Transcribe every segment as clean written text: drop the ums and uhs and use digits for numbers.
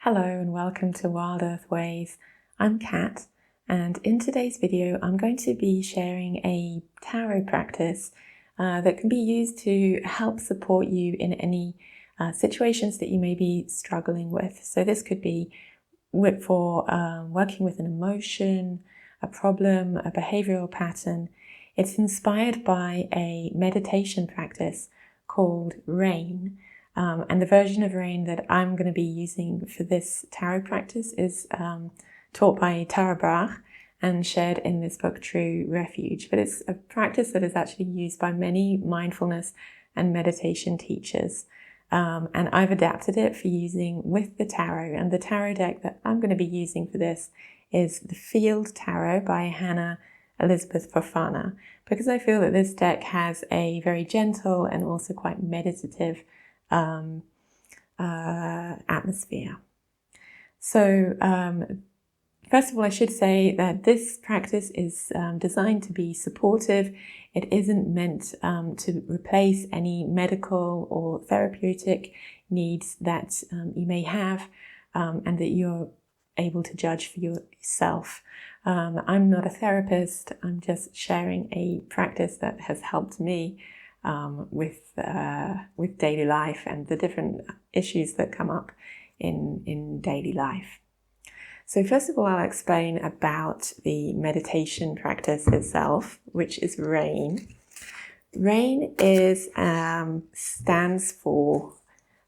Hello and welcome to Wild Earth Ways. I'm Kat, and in today's video I'm going to be sharing a tarot practice that can be used to help support you in any situations that you may be struggling with. So this could be for working with an emotion, a problem, a behavioral pattern. It's inspired by a meditation practice called RAINN. And the version of RAINN that I'm going to be using for this tarot practice is taught by Tara Brach and shared in this book, True Refuge. But it's a practice that is actually used by many mindfulness and meditation teachers. And I've adapted it for using with the tarot. And the tarot deck that I'm going to be using for this is the Field Tarot by Hannah Elizabeth Fofana, because I feel that this deck has a very gentle and also quite meditative atmosphere. So first of all, I should say that this practice is designed to be supportive. It isn't meant to replace any medical or therapeutic needs that you may have and that you're able to judge for yourself. I'm not a therapist. I'm just sharing a practice that has helped me with daily life and the different issues that come up in daily life. So first of all, I'll explain about the meditation practice itself, which is RAINN. RAINN stands for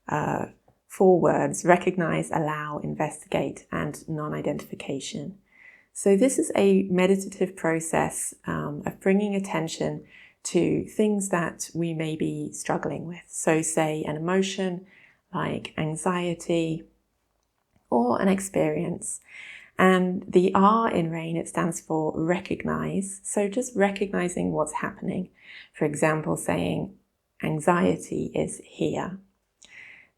4 words: recognize, allow, investigate, and non-identification. So this is a meditative process of bringing attention to things that we may be struggling with. So say an emotion like anxiety or an experience. And the R in RAINN, it stands for recognize. So just recognizing what's happening. For example, saying anxiety is here.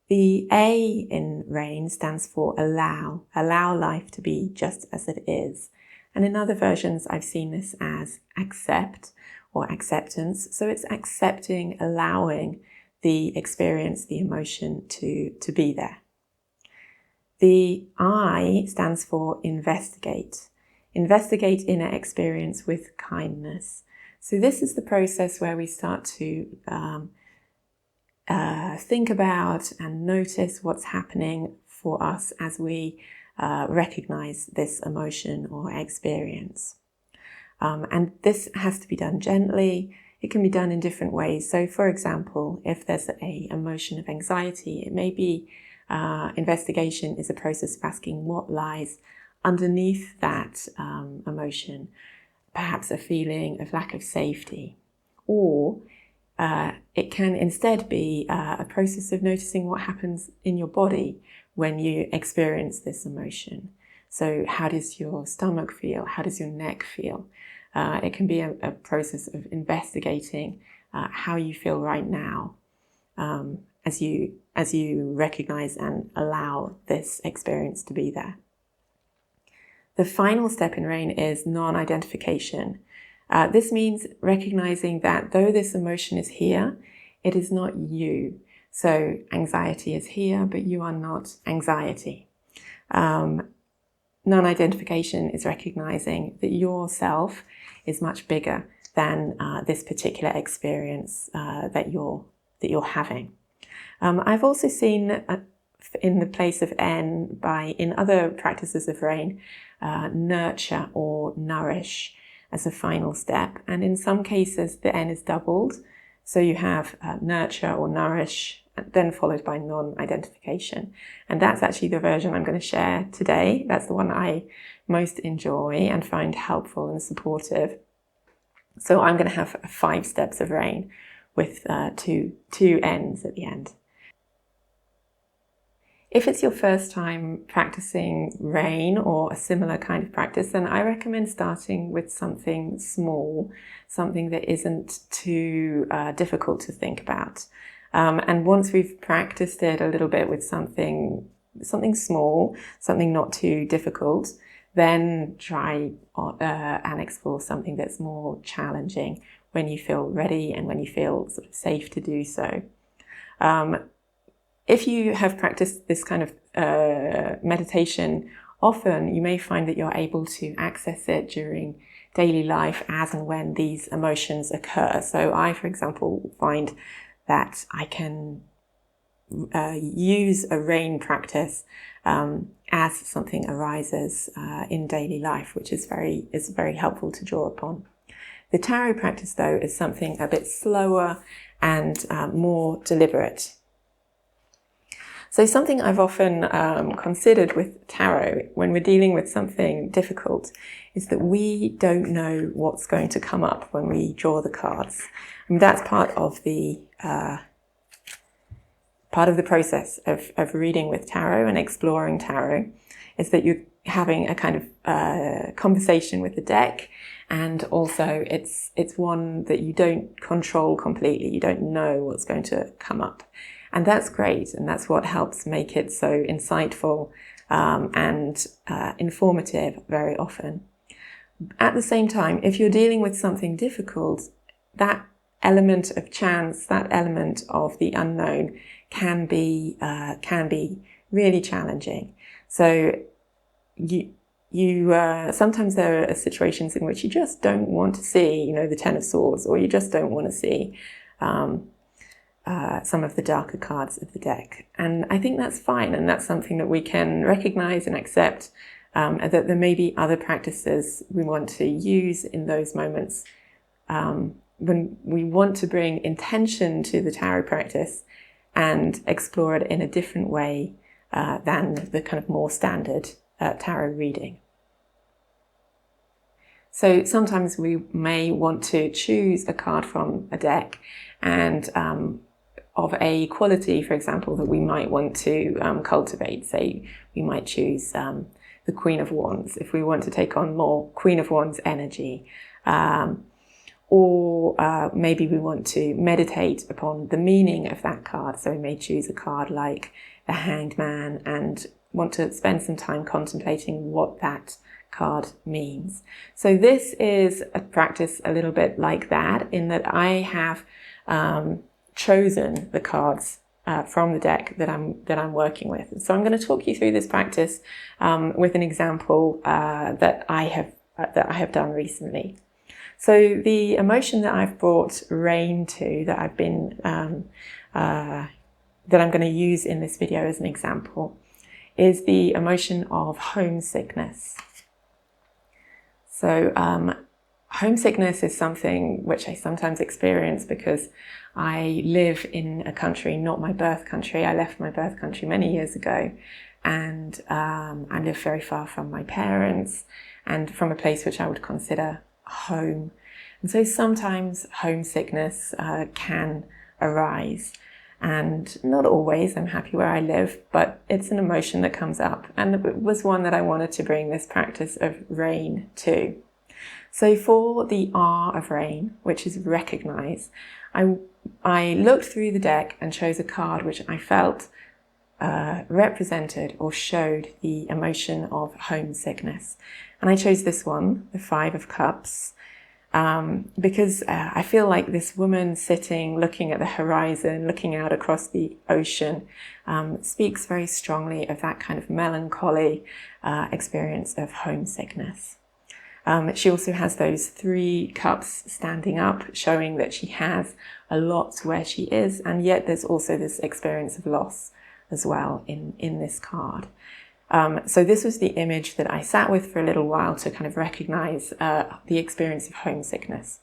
The A in RAINN stands for allow. Allow life to be just as it is. And in other versions, I've seen this as accept or acceptance. So it's accepting, allowing the experience, the emotion to be there. The I stands for investigate. Investigate inner experience with kindness. So this is the process where we start to think about and notice what's happening for us as we recognize this emotion or experience. And this has to be done gently. It can be done in different ways. So for example, if there's an emotion of anxiety, it may be investigation is a process of asking what lies underneath that emotion, perhaps a feeling of lack of safety. Or it can instead be a process of noticing what happens in your body when you experience this emotion. So how does your stomach feel? How does your neck feel? It can be a process of investigating how you feel right now as you recognize and allow this experience to be there. The final step in RAINN is non-identification. This means recognizing that though this emotion is here, it is not you. So anxiety is here, but you are not anxiety. Non-identification is recognizing that yourself is much bigger than this particular experience that you're having. I've also seen in the place of N in other practices of RAINN, nurture or nourish as a final step. And in some cases, the N is doubled. So you have nurture or nourish, then followed by non-identification. And that's actually the version I'm going to share today. That's the one I most enjoy and find helpful and supportive. So I'm going to have 5 steps of RAINN with two N's at the end. If it's your first time practicing RAINN or a similar kind of practice, then I recommend starting with something small, something that isn't too difficult to think about. And once we've practiced it a little bit with something small, something not too difficult, then try and explore something that's more challenging when you feel ready and when you feel sort of safe to do so. if you have practiced this kind of meditation often, you may find that you're able to access it during daily life as and when these emotions occur. So I, for example, find that I can use a RAINN practice as something arises in daily life, which is very helpful to draw upon. The tarot practice, though, is something a bit slower and more deliberate. So something I've often considered with tarot when we're dealing with something difficult is that we don't know what's going to come up when we draw the cards. I mean, that's part of the process of reading with tarot and exploring tarot, is that you're having a kind of conversation with the deck, and also it's one that you don't control completely. You don't know what's going to come up. And that's great, and that's what helps make it so insightful and informative very often. At the same time, if you're dealing with something difficult, that element of chance, that element of the unknown can be really challenging. So sometimes there are situations in which you just don't want to see, the Ten of Swords, or you just don't want to see some of the darker cards of the deck. And I think that's fine, and that's something that we can recognize and accept, that there may be other practices we want to use in those moments when we want to bring intention to the tarot practice and explore it in a different way than the kind of more standard tarot reading. So sometimes we may want to choose a card from a deck and of a quality, for example, that we might want to cultivate. Say we might choose the Queen of Wands if we want to take on more Queen of Wands energy. Or maybe we want to meditate upon the meaning of that card. So we may choose a card like the Hanged Man and want to spend some time contemplating what that card means. So this is a practice a little bit like that, in that I have chosen the cards from the deck that I'm working with. So I'm going to talk you through this practice with an example that I have done recently. So the emotion that I've brought RAINN to, that I've been that I'm going to use in this video as an example, is the emotion of homesickness. So homesickness is something which I sometimes experience because I live in a country, not my birth country. I left my birth country many years ago, and I live very far from my parents and from a place which I would consider home. And so sometimes homesickness can arise, and not always. I'm happy where I live, but it's an emotion that comes up, and it was one that I wanted to bring this practice of RAINN to. So for the R of RAINN, which is recognize, I looked through the deck and chose a card which I felt represented or showed the emotion of homesickness. And I chose this one, the Five of Cups, because I feel like this woman sitting, looking at the horizon, looking out across the ocean, speaks very strongly of that kind of melancholy experience of homesickness. She also has those 3 cups standing up, showing that she has a lot where she is, and yet there's also this experience of loss as well in this card. So this was the image that I sat with for a little while to kind of recognize the experience of homesickness.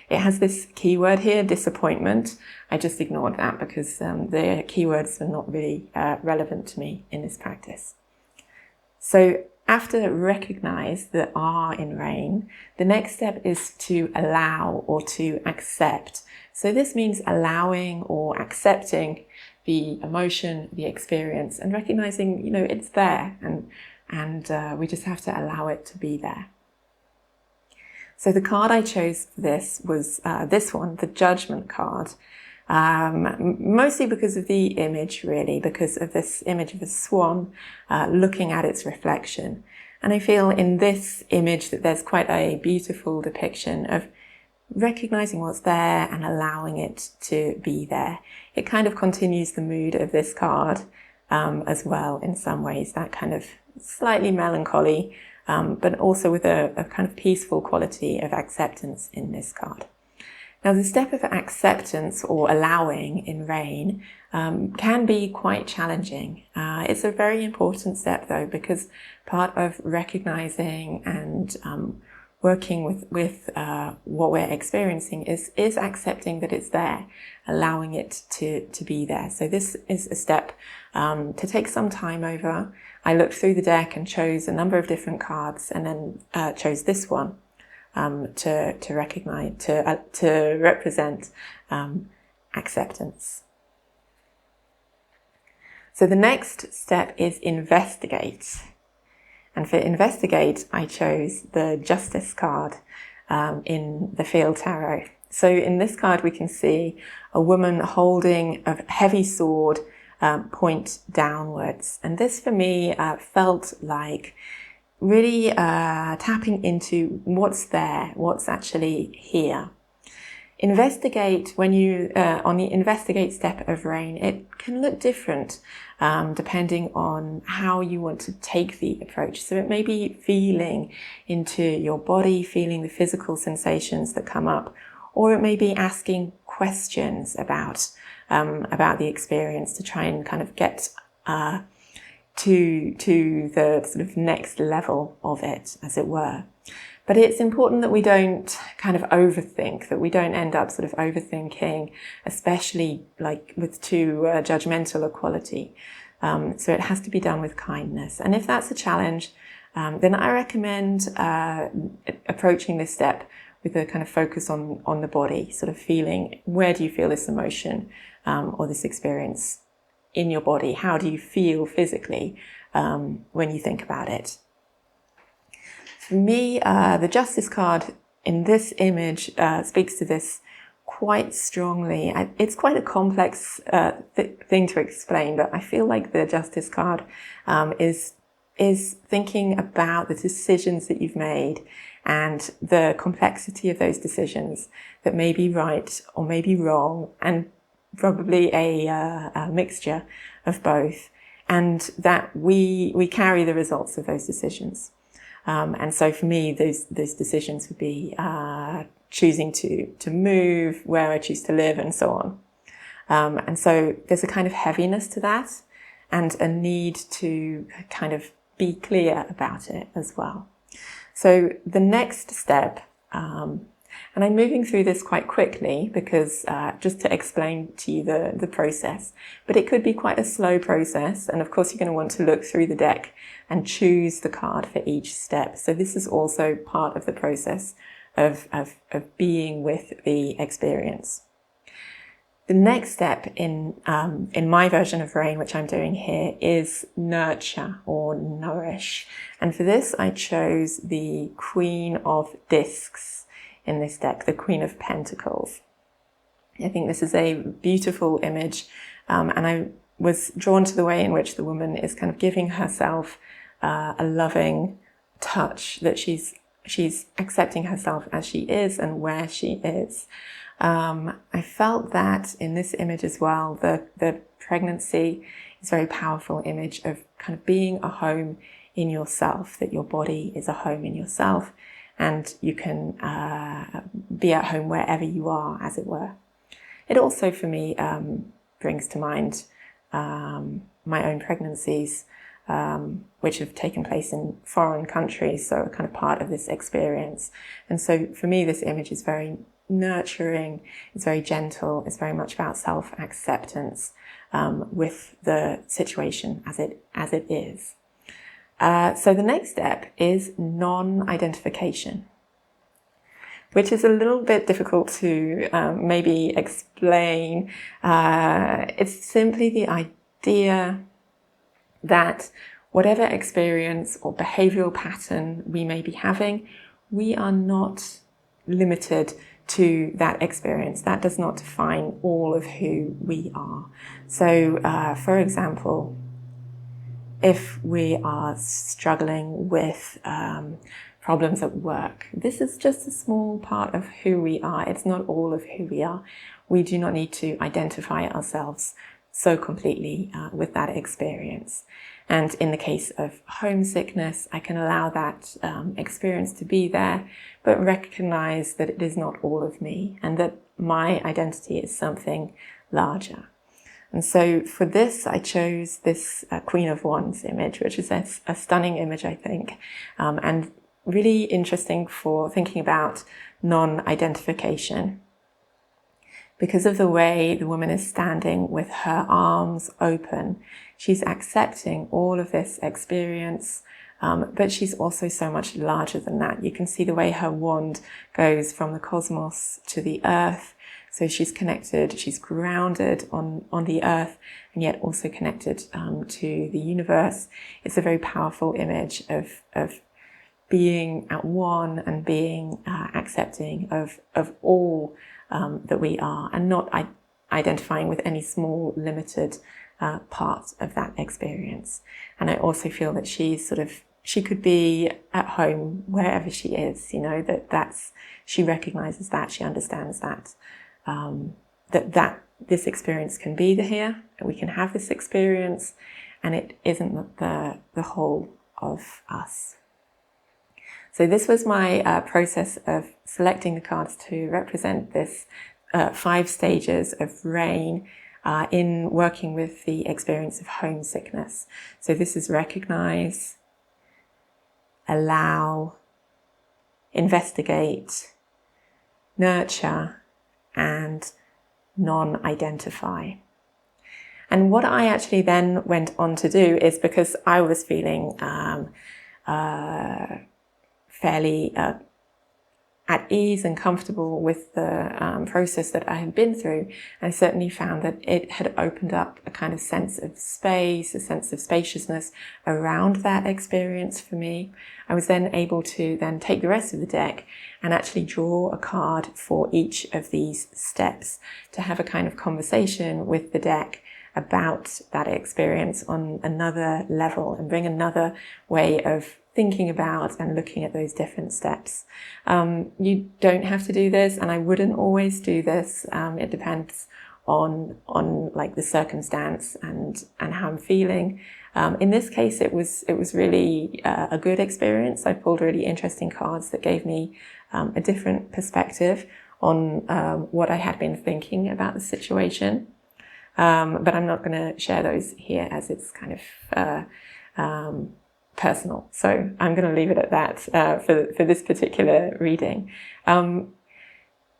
It has this keyword here, disappointment. I just ignored that because the keywords are not really relevant to me in this practice. So after recognize the R in RAINN, the next step is to allow or to accept. So this means allowing or accepting the emotion, the experience, and recognizing, it's there, and we just have to allow it to be there. So the card I chose for this was this one, the Judgment card, mostly because of the image, really, because of this image of a swan looking at its reflection. And I feel in this image that there's quite a beautiful depiction of recognizing what's there and allowing it to be there. It kind of continues the mood of this card as well in some ways, that kind of slightly melancholy, but also with a kind of peaceful quality of acceptance in this card. Now, the step of acceptance or allowing in RAINN can be quite challenging. It's a very important step though, because part of recognizing and working with what we're experiencing is accepting that it's there, allowing it to be there. So this is a step to take some time over. I looked through the deck and chose a number of different cards, and then chose this one to recognize, to represent acceptance. So the next step is investigate. And for investigate, I chose the Justice card in the Field Tarot. So in this card, we can see a woman holding a heavy sword, point downwards. And this for me felt like really tapping into what's there, what's actually here. Investigate, when you, on the investigate step of RAINN, it can look different depending on how you want to take the approach. So it may be feeling into your body, feeling the physical sensations that come up, or it may be asking questions about the experience to try and kind of get to the sort of next level of it, as it were. But it's important that we don't kind of overthink, that we don't end up sort of overthinking, especially like with too judgmental a quality. So it has to be done with kindness. And if that's a challenge, then I recommend approaching this step with a kind of focus on the body, sort of feeling, where do you feel this emotion or this experience in your body? How do you feel physically when you think about it? For me, the Justice card in this image speaks to this quite strongly. It's quite a complex thing to explain, but I feel like the Justice card is thinking about the decisions that you've made and the complexity of those decisions that may be right or may be wrong, and probably a mixture of both, and that we carry the results of those decisions. And so for me, those decisions would be choosing to move, where I choose to live, and so on. And so there's a kind of heaviness to that, and a need to kind of be clear about it as well. So the next step, and I'm moving through this quite quickly because just to explain to you the process, but it could be quite a slow process. And of course, you're going to want to look through the deck and choose the card for each step. So this is also part of the process of being with the experience. The next step in my version of RAINN, which I'm doing here, is nurture or nourish. And for this, I chose the Queen of Discs in this deck, the Queen of Pentacles. I think this is a beautiful image, and I was drawn to the way in which the woman is kind of giving herself a loving touch, that she's accepting herself as she is and where she is. I felt that in this image as well, the pregnancy is a very powerful image of kind of being a home in yourself, that your body is a home in yourself, and you can be at home wherever you are, as it were. It also, for me, brings to mind my own pregnancies, which have taken place in foreign countries, so kind of part of this experience. And so for me, this image is very nurturing, it's very gentle, it's very much about self-acceptance with the situation as it is. So the next step is non-identification, which is a little bit difficult to maybe explain. It's simply the idea that whatever experience or behavioral pattern we may be having, we are not limited to that experience. That does not define all of who we are. So, for example, if we are struggling with problems at work. This is just a small part of who we are. It's not all of who we are. We do not need to identify ourselves so completely with that experience. And in the case of homesickness, I can allow that experience to be there, but recognize that it is not all of me and that my identity is something larger. And so for this, I chose this Queen of Wands image, which is a stunning image, I think, and really interesting for thinking about non-identification. Because of the way the woman is standing with her arms open, she's accepting all of this experience, but she's also so much larger than that. You can see the way her wand goes from the cosmos to the earth. So she's connected, she's grounded on the earth, and yet also connected to the universe. It's a very powerful image of being at one and being accepting of all that we are, and not identifying with any small limited part of that experience. And I also feel that she could be at home wherever she is, you know, she recognizes that, she understands that, that this experience can be here, and we can have this experience, and it isn't the whole of us. So this was my process of selecting the cards to represent this 5 stages of RAINN in working with the experience of homesickness. So this is recognize, allow, investigate, nurture, and non-identify. And what I actually then went on to do is, because I was feeling fairly at ease and comfortable with the process that I had been through, I certainly found that it had opened up a kind of sense of space, a sense of spaciousness around that experience for me. I was then able to then take the rest of the deck and actually draw a card for each of these steps to have a kind of conversation with the deck about that experience on another level and bring another way of thinking about and looking at those different steps. You don't have to do this, and I wouldn't always do this. It depends on like the circumstance and how I'm feeling. In this case, it was really a good experience. I pulled really interesting cards that gave me a different perspective on what I had been thinking about the situation. But I'm not going to share those here, as it's kind of personal. So I'm going to leave it at that for this particular reading.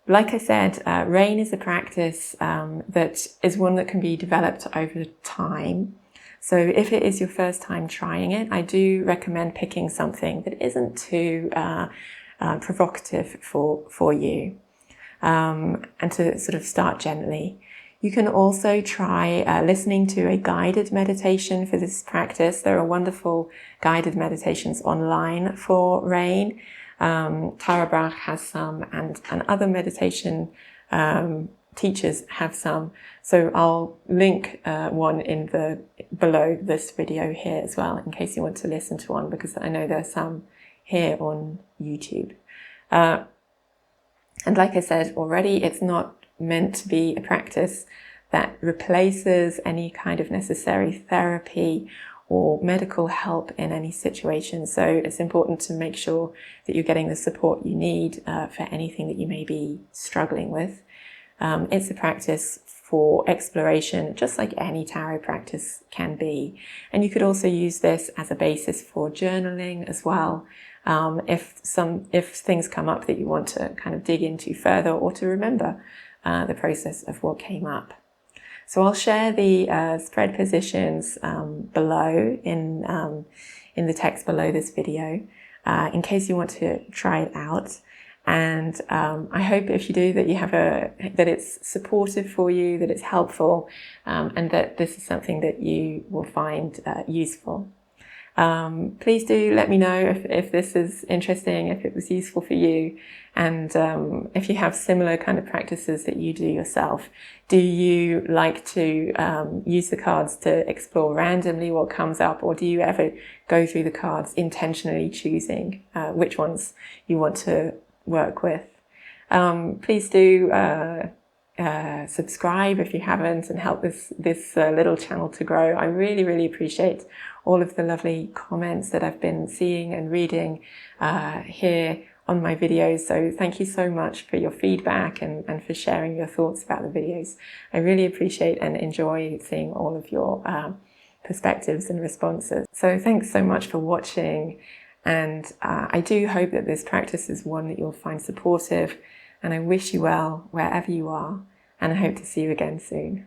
Like I said, RAINN is a practice that is one that can be developed over time. So if it is your first time trying it, I do recommend picking something that isn't too provocative for you, and to sort of start gently. You can also try listening to a guided meditation for this practice. There are wonderful guided meditations online for RAINN. Tara Brach has some, and other meditation teachers have some. So I'll link one in below this video here as well, in case you want to listen to one, because I know there's some here on YouTube. And like I said already, it's not meant to be a practice that replaces any kind of necessary therapy or medical help in any situation. So it's important to make sure that you're getting the support you need for anything that you may be struggling with. It's a practice for exploration, just like any tarot practice can be. And you could also use this as a basis for journaling as well. If things come up that you want to kind of dig into further, or to remember the process of what came up. So I'll share the spread positions below in the text below this video, in case you want to try it out. And I hope if you do that you have that it's supportive for you, that it's helpful, and that this is something that you will find useful. Please do let me know if this is interesting, if it was useful for you, And if you have similar kind of practices that you do yourself, do you like to use the cards to explore randomly what comes up, or do you ever go through the cards intentionally choosing which ones you want to work with? Please do subscribe if you haven't, and help this little channel to grow. I really, really appreciate all of the lovely comments that I've been seeing and reading here on my videos. So thank you so much for your feedback and for sharing your thoughts about the videos. I really appreciate and enjoy seeing all of your perspectives and responses. So thanks so much for watching, and I do hope that this practice is one that you'll find supportive, and I wish you well wherever you are, and I hope to see you again soon.